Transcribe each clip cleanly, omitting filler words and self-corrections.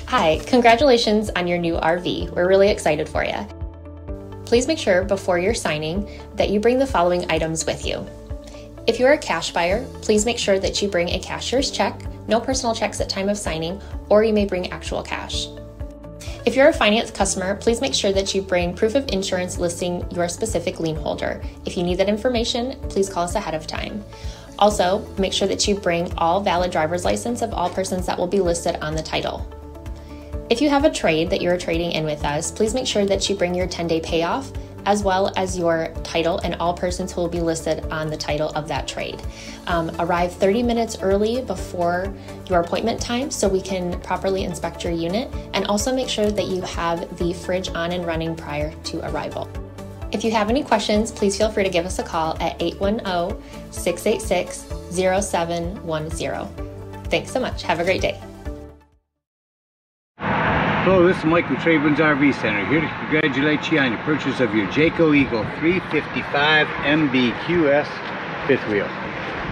Hi, congratulations on your new RV. We're really excited for you. Please make sure before you're signing that you bring the following items with you. If you're a cash buyer, please make sure that you bring a cashier's check, no personal checks at time of signing, or you may bring actual cash. If you're a finance customer, please make sure that you bring proof of insurance listing your specific lien holder. If you need that information, please call us ahead of time. Also, make sure that you bring all valid driver's license of all persons that will be listed on the title. If you have a trade that you're trading in with us, please make sure that you bring your 10-day payoff as well as your title and all persons who will be listed on the title of that trade. Arrive 30 minutes early before your appointment time so we can properly inspect your unit, and also make sure that you have the fridge on and running prior to arrival. If you have any questions, please feel free to give us a call at 810-686-0710. Thanks so much. Have a great day. Hello, this is Mike with TradeWinds RV Center, here to congratulate you on your purchase of your Jayco Eagle 355 MBQS fifth wheel.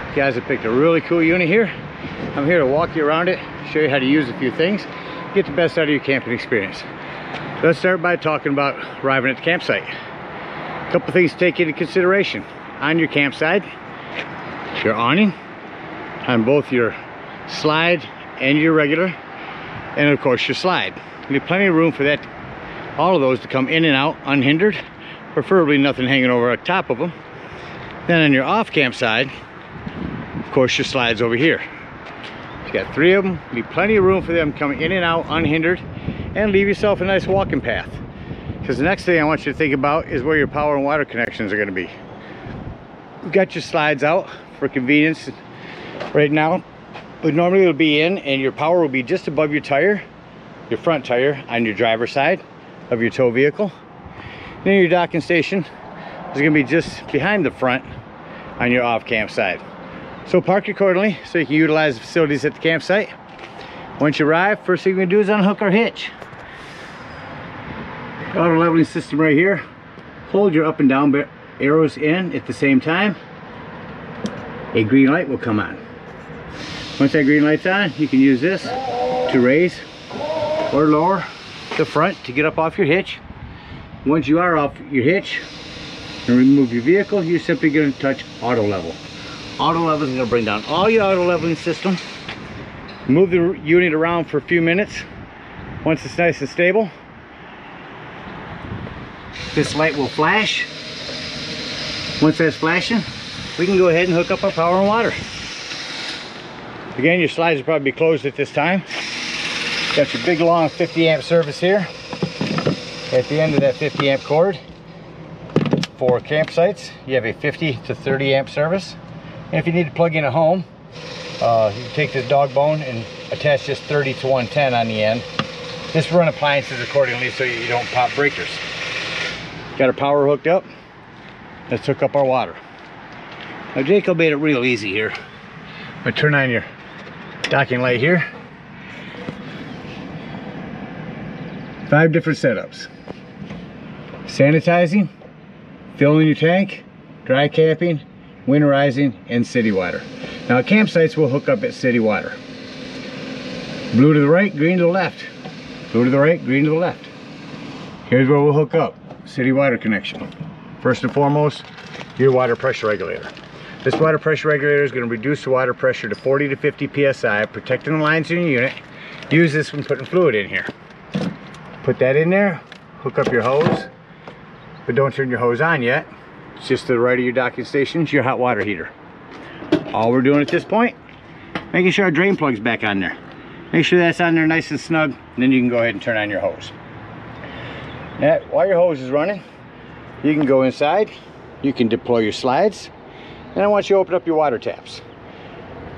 You guys have picked a really cool unit here. I'm here to walk you around it, show you how to use a few things, get the best out of your camping experience. Let's start by talking about arriving at the campsite. A couple things to take into consideration. On your campsite, your awning, on both your slide and your regular, and of course your slide. You have plenty of room for that, all of those to come in and out unhindered, preferably nothing hanging over on top of them. Then on your off campsite, of course your slides over here. You got 3 of them, leave plenty of room for them coming in and out unhindered, and leave yourself a nice walking path. Because the next thing I want you to think about is where your power and water connections are going to be. You've got your slides out for convenience right now, but normally it'll be in and your power will be just above your tire, your front tire on your driver's side of your tow vehicle. Then your docking station is going to be just behind the front on your off campsite. So park accordingly so you can utilize the facilities at the campsite. Once you arrive, first thing we're going to do is unhook our hitch. Auto leveling system right here. Hold your up and down arrows in at the same time. A green light will come on. Once that green light's on, you can use this to raise or lower the front to get up off your hitch. Once you are off your hitch and remove your vehicle, you're simply going to touch auto level. Auto level is going to bring down all your auto leveling system. Move the unit around for a few minutes. Once it's nice and stable, this light will flash. Once that's flashing, we can go ahead and hook up our power and water. Again, your slides will probably be closed at this time. Got your big long 50 amp service here. At the end of that 50 amp cord, for campsites, you have a 50 to 30 amp service. And if you need to plug in at home, you can take this dog bone and attach just 30 to 110 on the end. Just run appliances accordingly so you don't pop breakers. Got our power hooked up. Let's hook up our water. Now Jayco made it real easy here. I'm gonna turn on your docking light here. 5 different setups: sanitizing, filling your tank, dry camping, winterizing, and city water. Now at campsites we'll hook up at city water. Blue to the right, green to the left. Blue to the right, green to the left. Here's where we'll hook up: city water connection. First and foremost, your water pressure regulator. This water pressure regulator is going to reduce the water pressure to 40 to 50 psi, protecting the lines in your unit. Use this when putting fluid in here. Put that in there, hook up your hose, but don't turn your hose on yet. It's just to the right of your docking station, it's your hot water heater. All we're doing at this point, making sure our drain plug's back on there. Make sure that's on there nice and snug, and then you can go ahead and turn on your hose. Now, while your hose is running, you can go inside, you can deploy your slides, and I want you to open up your water taps.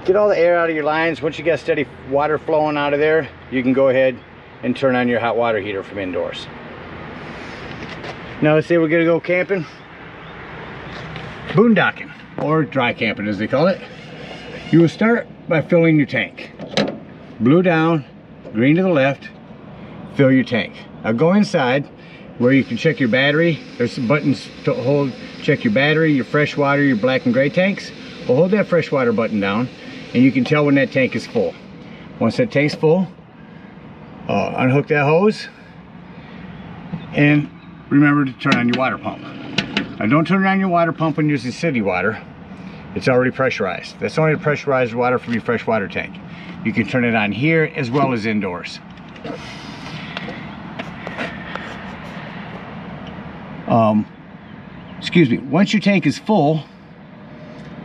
Get all the air out of your lines. Once you get steady water flowing out of there, you can go ahead and turn on your hot water heater from indoors. Now let's say we're gonna go camping, boondocking, or dry camping as they call it. You will start by filling your tank. Blue down, green to the left, fill your tank. Now go inside where you can check your battery. There's some buttons to hold, check your battery, your fresh water, your black and gray tanks. We'll hold that fresh water button down and you can tell when that tank is full. Once that tank's full, unhook that hose, and remember to turn on your water pump. Now don't turn on your water pump when using city water. It's already pressurized. That's only the pressurized water from your freshwater tank. You can turn it on here as well as indoors. Excuse me, once your tank is full,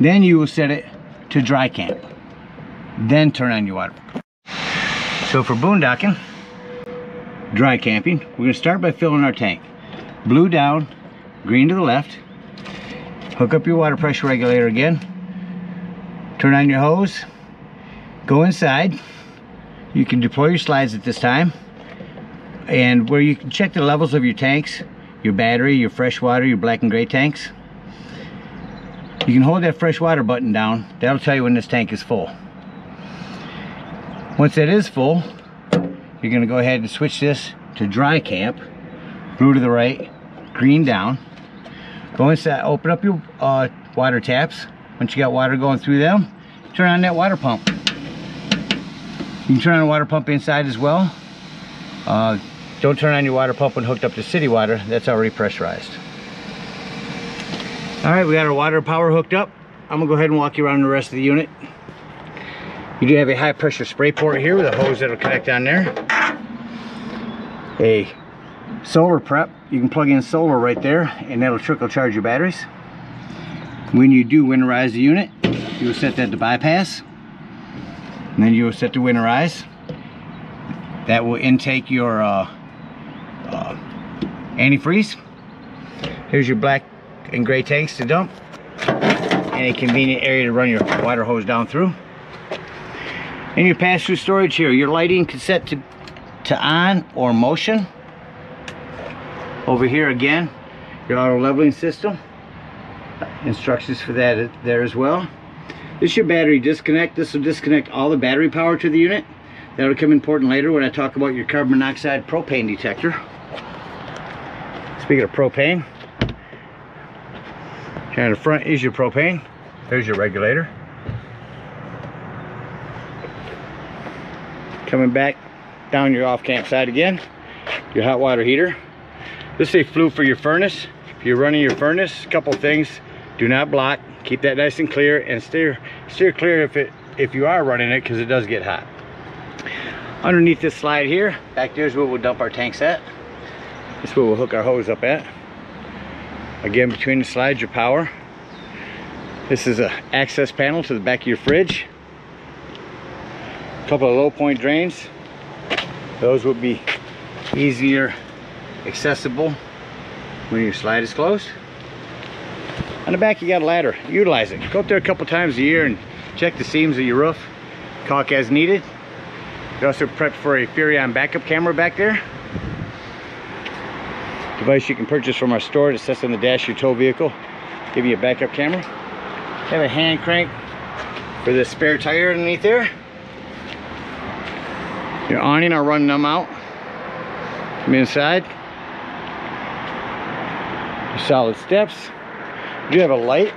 then you will set it to dry camp. Then turn on your water. So for boondocking, dry camping, we're going to start by filling our tank. Blue down, green to the left. Hook up your water pressure regulator again. Turn on your hose. Go inside. You can deploy your slides at this time. And where you can check the levels of your tanks, your battery, your freshwater, your black and gray tanks. You can hold that freshwater button down. That'll tell you when this tank is full. Once that is full, you're going to go ahead and switch this to dry camp. Blue to the right, green down. Go inside, open up your water taps. Once you got water going through them, turn on that water pump. You can turn on the water pump inside as well. Don't turn on your water pump when hooked up to city water. That's already pressurized. All right, we got our water power hooked up. I'm gonna go ahead and walk you around the rest of the unit. You do have a high pressure spray port here with a hose that'll connect on there. A solar prep. You can plug in solar right there and that'll trickle charge your batteries. When you do winterize the unit, you will set that to bypass. And then you will set to winterize. That will intake your antifreeze. Here's your black and gray tanks to dump, and a convenient area to run your water hose down through. And your pass-through storage here. Your lighting can set to on or motion. Over here again, your auto leveling system. Instructions for that there as well. This is your battery disconnect. This will disconnect all the battery power to the unit. That'll come important later when I talk about your carbon monoxide propane detector. Speaking of propane, here in the front is your propane. There's your regulator. Coming back down your off-camp side again, your hot water heater. This is a flue for your furnace. If you're running your furnace, a couple things: do not block. Keep that nice and clear, and steer clear if you are running it, because it does get hot. Underneath this slide here, back there is where we'll dump our tanks at. This is where we'll hook our hose up at. Again, between the slides, your power. This is an access panel to the back of your fridge. A couple of low point drains. Those will be easier accessible when your slide is closed. On the back, you got a ladder. Utilize it. Go up there a couple times a year and check the seams of your roof. Caulk as needed. You also prep for a Furrion backup camera back there. Device you can purchase from our store that sits on the dash of your tow vehicle. Give you a backup camera. Have a hand crank for the spare tire underneath there. Your awning, I'll run them out from inside. Your solid steps. You do have a light.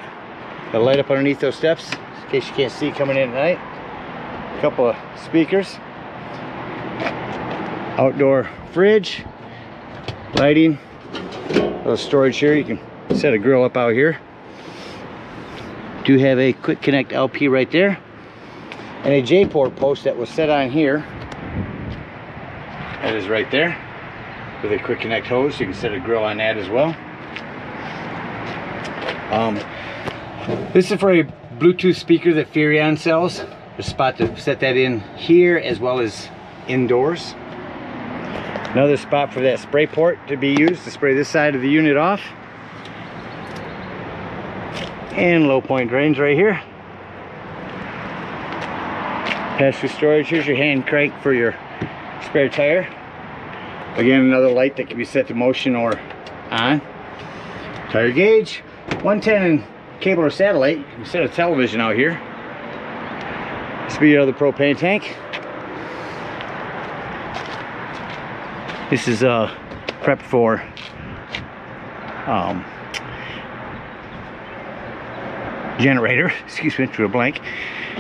That'll light up underneath those steps in case you can't see coming in at night. A couple of speakers. Outdoor fridge. Lighting. A little storage here. You can set a grill up out here. Do have a quick connect LP right there. And a J-port post that was set on here. That is right there. With a quick connect hose. You can set a grill on that as well. This is for a Bluetooth speaker that Furrion sells. There's a spot to set that in here as well as indoors. Another spot for that spray port to be used to spray this side of the unit off. And low point drains right here. Pass-through storage. Here's your hand crank for your spare tire. Again, another light that can be set to motion or on. Tire gauge. 110 in cable or satellite. You can set a television out here. This will be your other propane tank. This is prep for generator. Excuse me, drew a blank.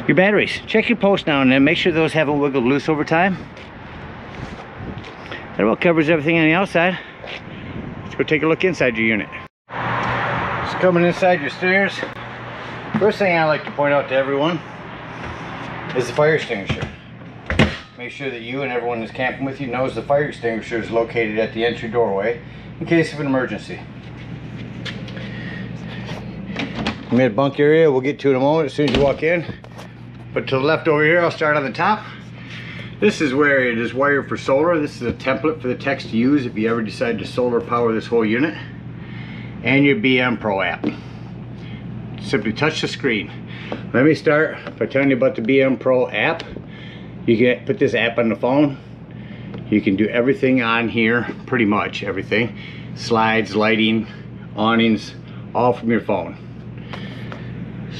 Your batteries. Check your post now and then. Make sure those haven't wiggled loose over time. That about covers everything on the outside. Let's go take a look inside your unit. Just coming inside your stairs. First thing I like to point out to everyone is the fire extinguisher. Make sure that you and everyone who's camping with you knows the fire extinguisher is located at the entry doorway in case of an emergency. Mid bunk area, we'll get to in a moment as soon as you walk in. But to the left over here, I'll start on the top. This is where it is wired for solar. This is a template for the techs to use if you ever decide to solar power this whole unit. And your BM Pro app. Simply touch the screen. Let me start by telling you about the BM Pro app. You can put this app on the phone. You can do everything on here, pretty much everything. Slides, lighting, awnings, all from your phone.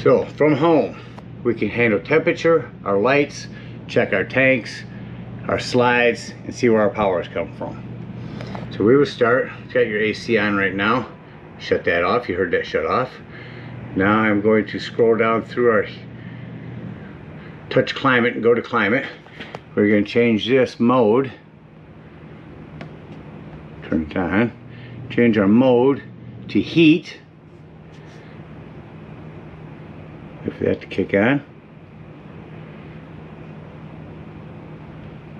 So from home, we can handle temperature, our lights, check our tanks, our slides, and see where our power is coming from. So we will start. It's got your AC on right now. Shut that off. You heard that shut off. Now I'm going to scroll down through our touch climate and go to climate. We're going to change this mode. Turn it on. Change our mode to heat. Wait for that to kick on.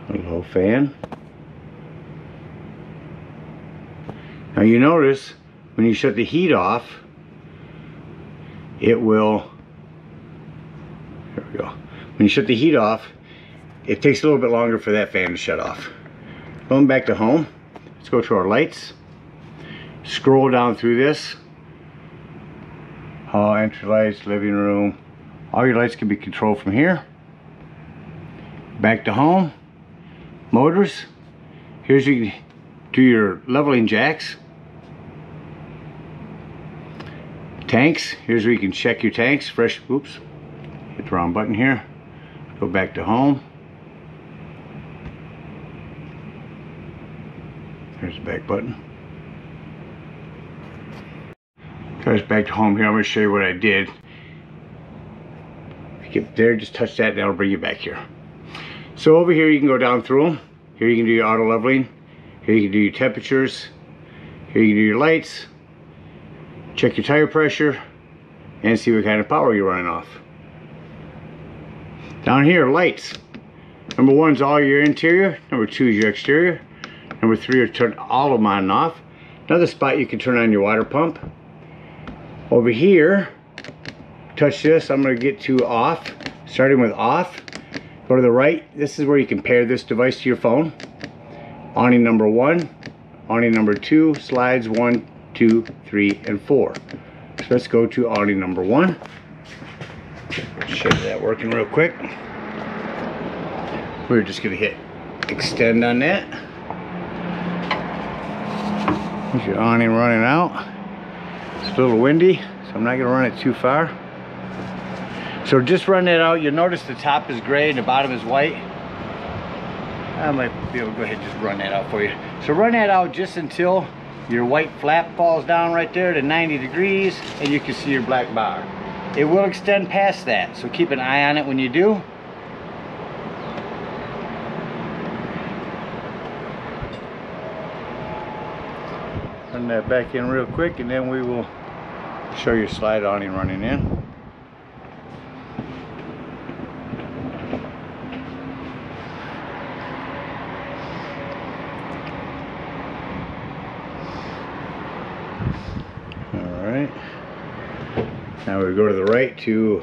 A low fan. Now you notice when you shut the heat off, it will, there we go. When you shut the heat off, it takes a little bit longer for that fan to shut off. Going back to home, let's go to our lights. Scroll down through this. Hall, entry lights, living room. All your lights can be controlled from here. Back to home. Motors. Here's where you do your leveling jacks. Tanks. Here's where you can check your tanks. Fresh, oops. Hit the wrong button here. Go back to home. There's the back button. Guys, back to home here. I'm going to show you what I did. If you get there, just touch that and that'll bring you back here. So over here you can go down through them. Here you can do your auto leveling. Here you can do your temperatures. Here you can do your lights. Check your tire pressure and see what kind of power you're running off. Down here, lights. Number 1 is all your interior. Number 2 is your exterior. Number 3 is turn all of them on and off. Another spot you can turn on your water pump. Over here, touch this. I'm going to get to off. Starting with off. Go to the right. This is where you can pair this device to your phone. Awning number 1. Awning number 2. Slides 1, 2, 3, and 4. So let's go to awning number 1. Show you that working real quick. We're just going to hit extend on that. There's your awning running out. It's a little windy, so I'm not going to run it too far. So just run that out. You'll notice the top is gray and the bottom is white. I might be able to go ahead and just run that out for you. So run that out just until your white flap falls down right there to 90 degrees and you can see your black bar. It will extend past that, so keep an eye on it when you do. Run that back in real quick and then we will show your slide awning running in. Alright. Now we go to the right to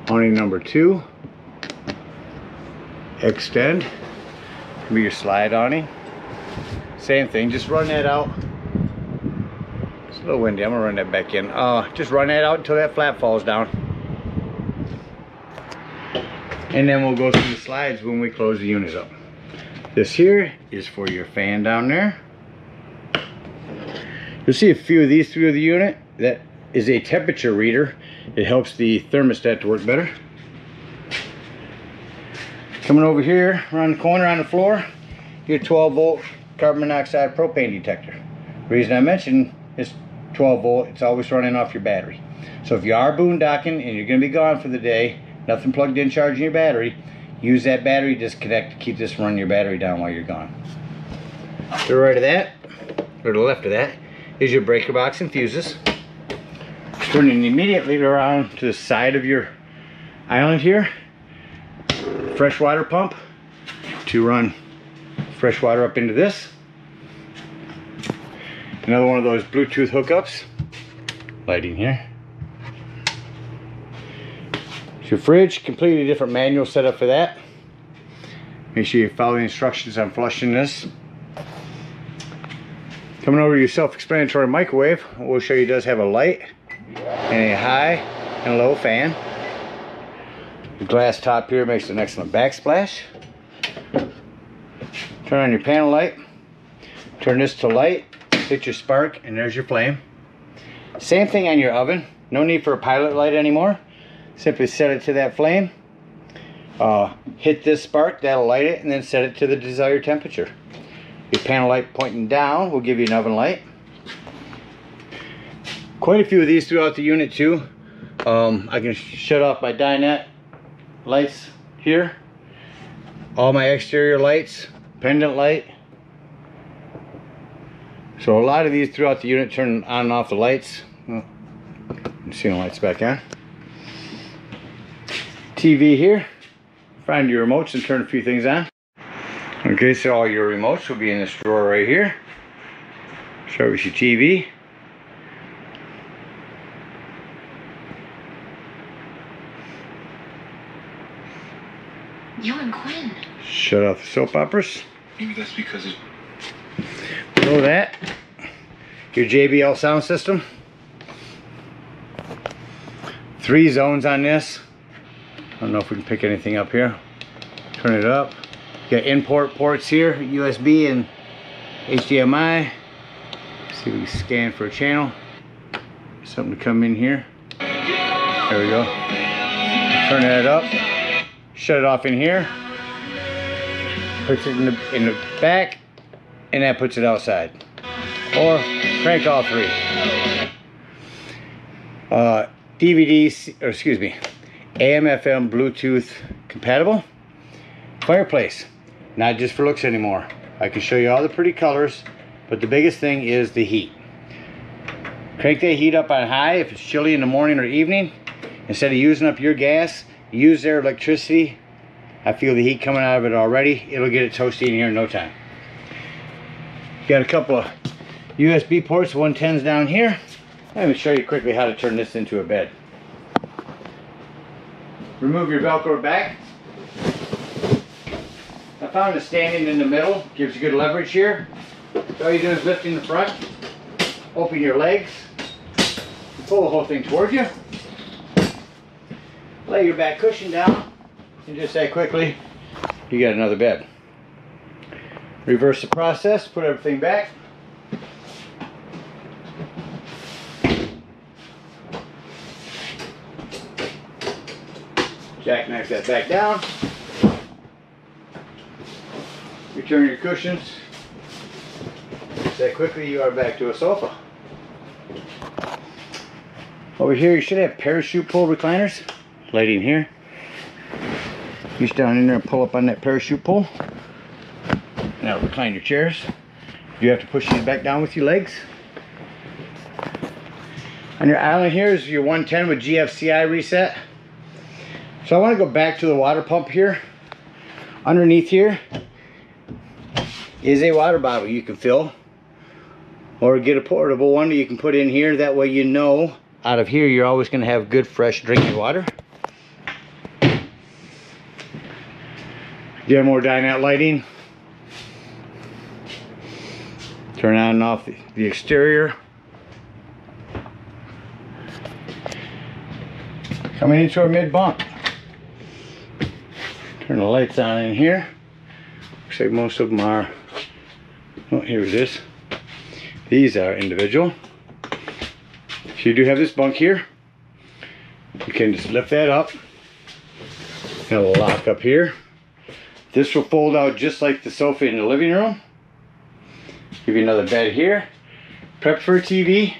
awning number 2. Extend. Can be your slide awning. Same thing, just run that out. It's a little windy, I'm gonna run that back in. Just run that out until that flap falls down. And then we'll go through the slides when we close the unit up. This here is for your fan down there. You'll see a few of these through the unit. That is a temperature reader. It helps the thermostat to work better. Coming over here, around the corner on the floor, your 12-volt carbon monoxide propane detector. The reason I mentioned it's 12 volt, it's always running off your battery. So if you are boondocking and you're going to be gone for the day, nothing plugged in charging your battery, use that battery disconnect to keep this running your battery down while you're gone. To the right of that, or to the left of that, is your breaker box and fuses. Turning immediately around to the side of your island here, fresh water pump to run fresh water up into this. Another one of those Bluetooth hookups. Lighting here. It's your fridge, completely different manual setup for that. Make sure you follow the instructions on flushing this. Coming over to your self-explanatory microwave, we'll show you it does have a light and a high and low fan. The glass top here makes an excellent backsplash. Turn on your panel light. Turn this to light. Hit your spark, and there's your flame. Same thing on your oven. No need for a pilot light anymore. Simply set it to that flame. Hit this spark, that'll light it, and then set it to the desired temperature. Your panel light pointing down will give you an oven light. Quite a few of these throughout the unit too. I can shut off my dinette lights here. All my exterior lights, pendant light. So a lot of these throughout the unit turn on and off the lights. Well, see the lights back on. TV here. Find your remotes and turn a few things on. Okay, so all your remotes will be in this drawer right here. Service your TV. You and Quinn. Shut off the soap operas. Maybe that's because it... Below that, your JBL sound system. 3 zones on this. I don't know if we can pick anything up here. Turn it up. You got import ports here, USB and HDMI. See if we can scan for a channel. Something to come in here. There we go. Turn that up. Shut it off in here. Puts it in the back, and that puts it outside. Or crank all 3. DVDs, or excuse me, AM, FM, Bluetooth compatible. Fireplace, not just for looks anymore. I can show you all the pretty colors, but the biggest thing is the heat. Crank that heat up on high if it's chilly in the morning or evening. Instead of using up your gas, use their electricity. I feel the heat coming out of it already. It'll get it toasty in here in no time. Got a couple of USB ports, 110s down here. Let me show you quickly how to turn this into a bed. Remove your Velcro back. I found that standing in the middle gives you good leverage here. So all you do is lift in the front, open your legs, pull the whole thing toward you, lay your back cushion down, and just that quickly, you got another bed. Reverse the process, put everything back. Jackknife that back down. Return your cushions. Just that quickly, you are back to a sofa. Over here, you should have parachute pull recliners. Lighting here. Reach down in there and pull up on that parachute pull. Now recline your chairs. You have to push these back down with your legs. On your island here is your 110 with GFCI reset. So I want to go back to the water pump here. Underneath here is a water bottle you can fill, or get a portable one that you can put in here. That way you know out of here you're always going to have good fresh drinking water. Get more dinette lighting. Turn on and off the exterior. Coming into our mid bunk. Turn the lights on in here. Looks like most of them are, oh, here it is. These are individual. So you do have this bunk here. You can just lift that up. Got a lock up here. This will fold out just like the sofa in the living room. Give you another bed here. Prep for a TV.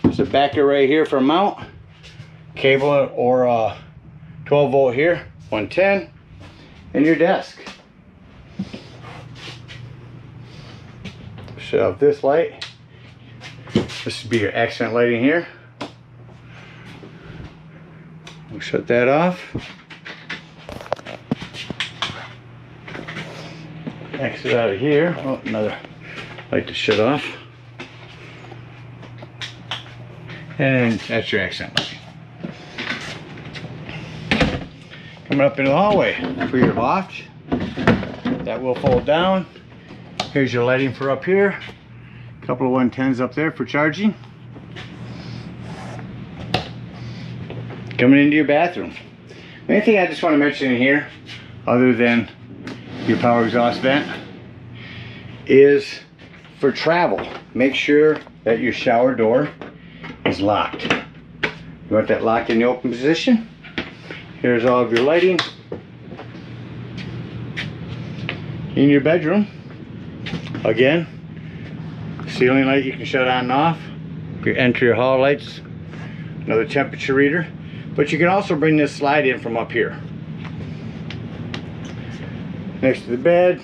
There's a backer right here for a mount. Cable or 12 volt here. 110. And your desk. shut off this light. This would be your accent lighting here. We'll shut that off. Exit out of here. Oh, another light to shut off. And that's your accent lighting. Coming up into the hallway for your loft. That will fold down. Here's your lighting for up here. A couple of 110s up there for charging. Coming into your bathroom. Main thing I just want to mention in here, other than your power exhaust vent, is for travel. Make sure that your shower door is locked. You want that locked in the open position. Here's all of your lighting in your bedroom. Again, ceiling light you can shut on and off. Your entry or hall lights, another temperature reader. But you can also bring this slide in from up here. Next to the bed,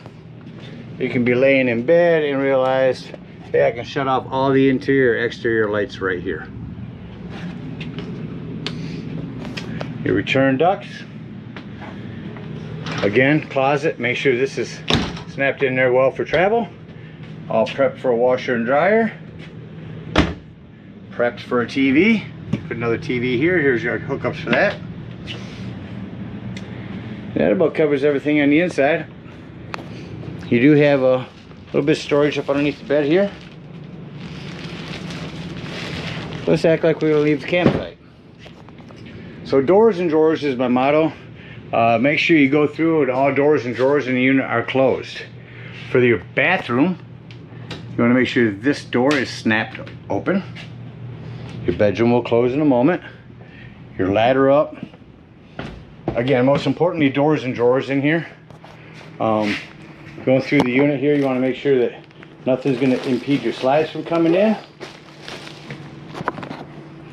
you can be laying in bed and realize, hey, I can shut off all the interior, exterior lights right here. Your return ducts. Again, closet, make sure this is snapped in there well for travel. All prepped for a washer and dryer. Prepped for a TV. Put another TV here. Here's your hookups for that. That about covers everything on the inside. You do have a little bit of storage up underneath the bed here. Let's act like we're going to leave the campsite. So doors and drawers is my motto. Make sure you go through and all doors and drawers in the unit are closed. For your bathroom, you want to make sure this door is snapped open. Your bedroom will close in a moment. Your ladder up. Again, most importantly, doors and drawers in here. Going through the unit here, you want to make sure that nothing's going to impede your slides from coming in.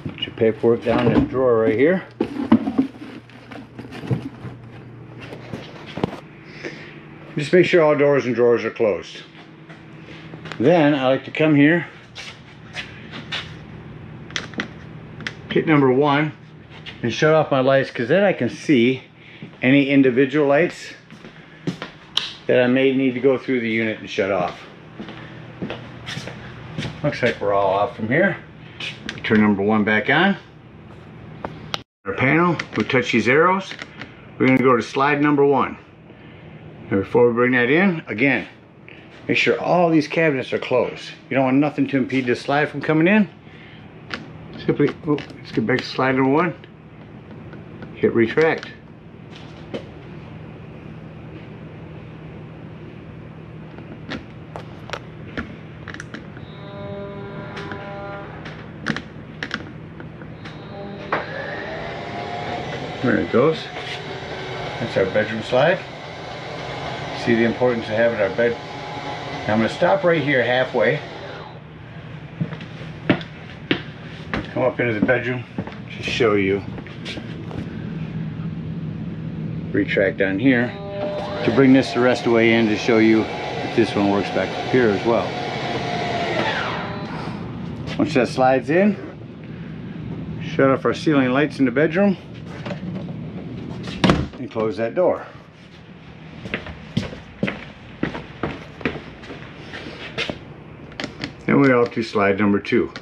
Put your paperwork down in the drawer right here. Just make sure all doors and drawers are closed. Then I like to come here, hit number 1, and shut off my lights, because then I can see any individual lights that I may need to go through the unit and shut off. Looks like we're all off from here. Turn number 1 back on. Our panel, we'll touch these arrows. We're going to go to slide number 1. And before we bring that in, again, make sure all these cabinets are closed. You don't want nothing to impede this slide from coming in. Simply, let's get back to slide number 1. Hit retract. There it goes. That's our bedroom slide. See the importance of having our bed. Now I'm going to stop right here halfway. Come up into the bedroom to show you. Retract down here to bring this the rest of the way in to show you that this one works back up here as well. Once that slides in, shut off our ceiling lights in the bedroom and close that door. Then we're up to slide number 2.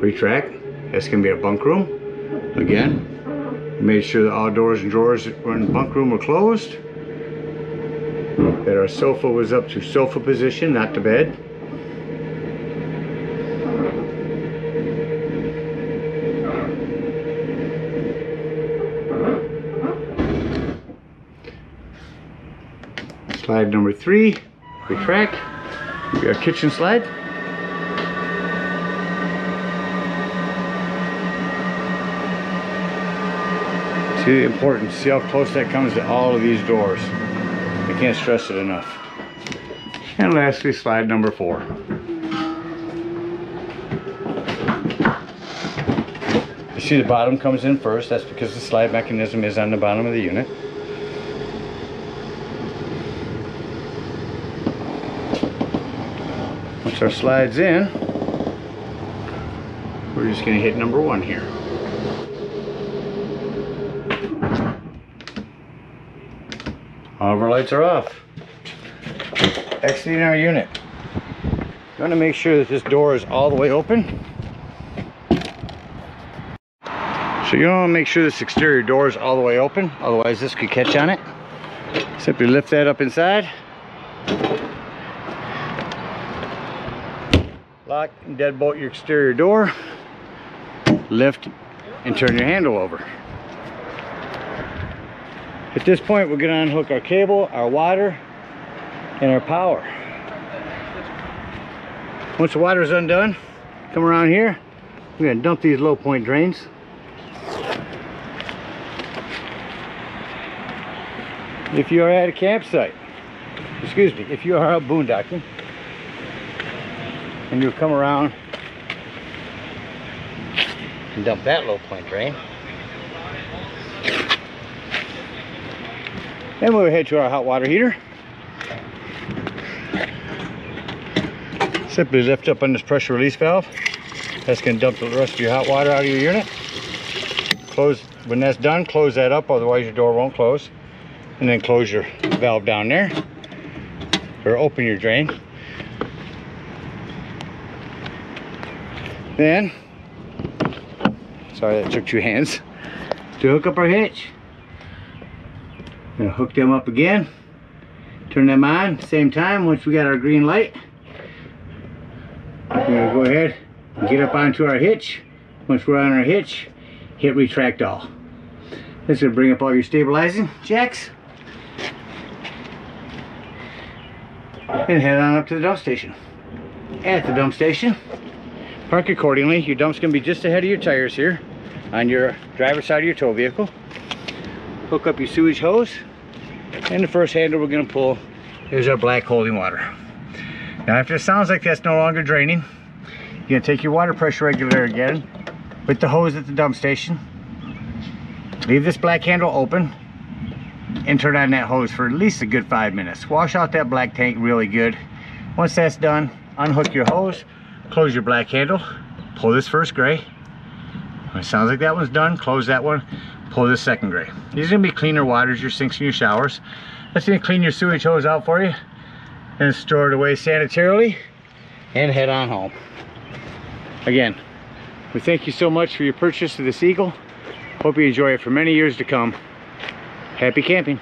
Retract. That's going to be a bunk room. Again, made sure that all doors and drawers in the bunk room were closed. That our sofa was up to sofa position, not the bed. Slide number 3. Retract. Our kitchen slide. See the importance, see how close that comes to all of these doors. I can't stress it enough. And lastly, slide number 4. You see the bottom comes in first. That's because the slide mechanism is on the bottom of the unit. Once our slide's in, we're just going to hit number 1 here. All of our lights are off. Exiting our unit. You want to make sure that this door is all the way open. So you want to make sure this exterior door is all the way open, otherwise this could catch on it. Simply lift that up inside. Lock and deadbolt your exterior door. Lift and turn your handle over. At this point, we're going to unhook our cable, our water, and our power. Once the water is undone, come around here. We're going to dump these low point drains. If you are at a campsite, excuse me, if you are out boondocking, and you come around and dump that low point drain, then we'll head to our hot water heater. Simply lift up on this pressure release valve. That's going to dump the rest of your hot water out of your unit. Close, when that's done, close that up, otherwise your door won't close. And then close your valve down there, or open your drain. Then, sorry that took 2 hands, to hook up our hitch. I'm gonna hook them up again, turn them on at the same time. Once we got our green light, we're gonna go ahead and get up onto our hitch. Once we're on our hitch, hit retract all. This is gonna bring up all your stabilizing jacks. And head on up to the dump station. At the dump station, park accordingly. Your dump's going to be just ahead of your tires here on your driver's side of your tow vehicle. Hook up your sewage hose, and the first handle we're going to pull is our black holding water. Now after it sounds like that's no longer draining, you're going to take your water pressure regulator again with the hose at the dump station. Leave this black handle open and turn on that hose for at least a good 5 minutes. Wash out that black tank really good. Once that's done, unhook your hose, close your black handle, pull this first gray. When it sounds like that one's done, close that one, pull this second gray. These are gonna be cleaner waters, your sinks and your showers. That's gonna clean your sewage hose out for you and store it away sanitarily and head on home. Again, we thank you so much for your purchase of this Eagle. Hope you enjoy it for many years to come. Happy camping.